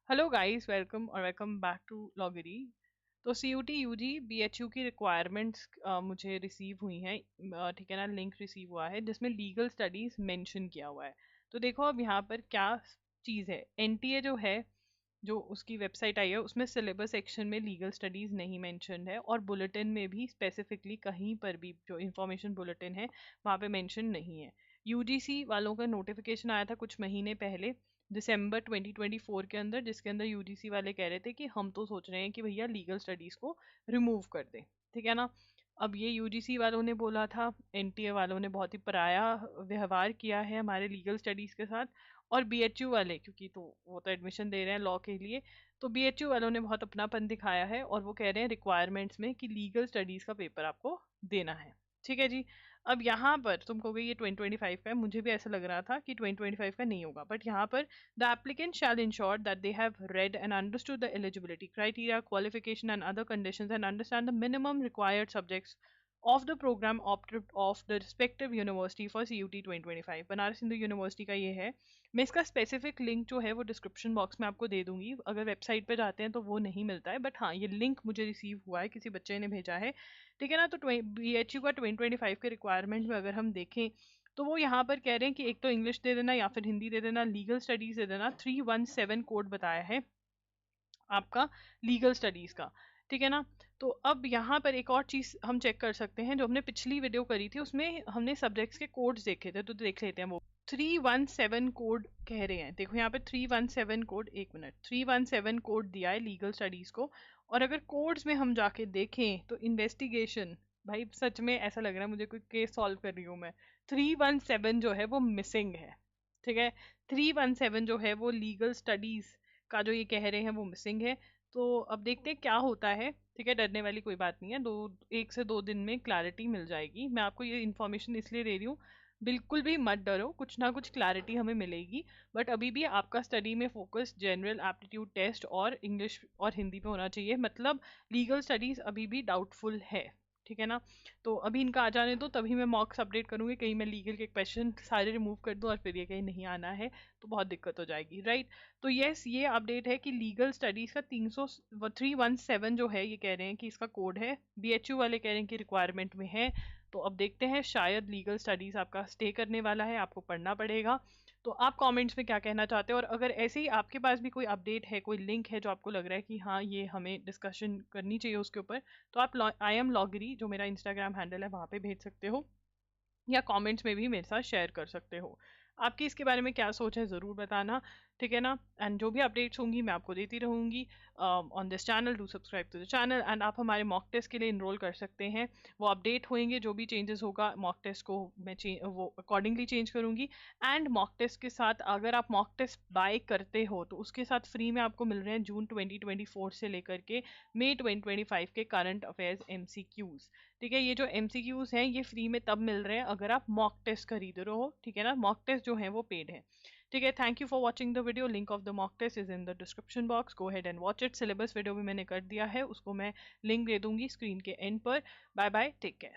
Hello guys, welcome back to लॉगरी। तो C U T U G B H U की requirements मुझे receive हुई हैं। ठीक है ना, लिंक रिसीव हुआ है जिसमें लीगल स्टडीज मेंशन किया हुआ है। तो देखो अब यहाँ पर क्या चीज़ है। एन टी ए जो है, जो उसकी वेबसाइट आई है, उसमें सिलेबस सेक्शन में लीगल स्टडीज नहीं मेंशन है, और बुलेटिन में भी स्पेसिफिकली कहीं पर भी जो इंफॉर्मेशन बुलेटिन है वहाँ पे मेंशन नहीं है। यूजीसी वालों का नोटिफिकेशन आया था कुछ महीने पहले, दिसंबर 2024 के अंदर, जिसके अंदर यूजीसी वाले कह रहे थे कि हम तो सोच रहे हैं कि भैया लीगल स्टडीज को रिमूव कर दें। ठीक है ना। अब ये यूजीसी वालों ने बोला था, एनटीए वालों ने बहुत ही पराया व्यवहार किया है हमारे लीगल स्टडीज के साथ। और बीएचयू वाले, क्योंकि तो वो तो एडमिशन दे रहे हैं लॉ के लिए, तो बीएचयू वालों ने बहुत अपनापन दिखाया है और वो कह रहे हैं रिक्वायरमेंट्स में कि लीगल स्टडीज का पेपर आपको देना है। ठीक है जी। अब यहाँ पर तुम कहोगे ये 2025 का है, मुझे भी ऐसा लग रहा था कि 2025 का नहीं होगा, बट यहाँ पर the applicant shall ensure that they have read and understood the eligibility criteria, qualification and other conditions, and understand the minimum required subjects of the program opted of the respective university for CUT 2025। Banaras Hindu university का ये है। मैं इसका specific link जो है वो description box में आपको दे दूंगी, अगर वेबसाइट पे जाते हैं तो वो नहीं मिलता है, बट हाँ ये लिंक मुझे रिसीव हुआ है, किसी बच्चे ने भेजा है। ठीक है ना। तो बी एच यू का 2025 के रिक्वायरमेंट में अगर हम देखें तो वो यहाँ पर कह रहे हैं कि एक तो इंग्लिश दे देना या फिर हिंदी दे देना, लीगल स्टडीज दे देना। 317 कोड बताया है आपका लीगल स्टडीज का। ठीक है ना। तो अब यहाँ पर एक और चीज हम चेक कर सकते हैं, जो हमने पिछली वीडियो करी थी उसमें हमने सब्जेक्ट्स के कोड्स देखे थे, तो देख लेते हैं वो। 317 कोड कह रहे हैं, देखो यहाँ पे 317 कोड, एक मिनट, 317 कोड दिया है लीगल स्टडीज को। और अगर कोड्स में हम जाके देखें तो इन्वेस्टिगेशन, भाई सच में ऐसा लग रहा है मुझे कोई केस सॉल्व कर रही हूँ मैं। 317 जो है वो मिसिंग है। ठीक है। 317 जो है वो लीगल स्टडीज का जो ये कह रहे हैं वो मिसिंग है। तो अब देखते हैं क्या होता है। ठीक है, डरने वाली कोई बात नहीं है, 1 से 2 दिन में क्लैरिटी मिल जाएगी। मैं आपको ये इन्फॉर्मेशन इसलिए दे रही हूँ, बिल्कुल भी मत डरो, कुछ ना कुछ क्लैरिटी हमें मिलेगी। बट अभी भी आपका स्टडी में फोकस जनरल एप्टीट्यूड टेस्ट और इंग्लिश और हिंदी पे होना चाहिए, मतलब लीगल स्टडीज अभी भी डाउटफुल है। ठीक है ना। तो अभी इनका आ जाने दो, तभी मैं मॉक्स अपडेट करूंगी, कहीं मैं लीगल के क्वेश्चन सारे रिमूव कर दूं और फिर ये कहीं नहीं आना है तो बहुत दिक्कत हो जाएगी, राइट। तो यस, ये अपडेट है कि लीगल स्टडीज का 317 जो है, ये कह रहे हैं कि इसका कोड है, बीएचयू वाले कह रहे हैं कि रिक्वायरमेंट में है। तो अब देखते हैं, शायद लीगल स्टडीज आपका स्टे करने वाला है, आपको पढ़ना पड़ेगा। तो आप कमेंट्स में क्या कहना चाहते हो, और अगर ऐसे ही आपके पास भी कोई अपडेट है, कोई लिंक है जो आपको लग रहा है कि हाँ ये हमें डिस्कशन करनी चाहिए उसके ऊपर, तो आप आई एम लॉगरी जो मेरा इंस्टाग्राम हैंडल है वहाँ पे भेज सकते हो, या कमेंट्स में भी मेरे साथ शेयर कर सकते हो। आपकी इसके बारे में क्या सोच है ज़रूर बताना। ठीक है ना। एंड जो भी अपडेट्स होंगी मैं आपको देती रहूँगी on this channel. Do subscribe to the channel, and आप हमारे मॉक टेस्ट के लिए इनरोल कर सकते हैं। वो अपडेट होंगे, जो भी चेंजेस होगा मॉक टेस्ट को मैं वो अकॉर्डिंगली चेंज करूँगी। एंड मॉक टेस्ट के साथ अगर आप मॉक टेस्ट बाय करते हो तो उसके साथ फ्री में आपको मिल रहे हैं जून 2024 से लेकर के मई 2025 के करंट अफेयर्स MCQs। ठीक है, ये जो MCQs हैं ये फ्री में तब मिल रहे हैं अगर आप मॉक टेस्ट खरीद रहे हो। ठीक है ना, मॉक टेस्ट जो है वो पेड है। ठीक है, thank you for watching the video. Link of the mock test is in the description box, go ahead and watch it. Syllabus video भी मैंने कर दिया है, उसको मैं लिंक दे दूंगी स्क्रीन के एंड पर। Bye bye, take care.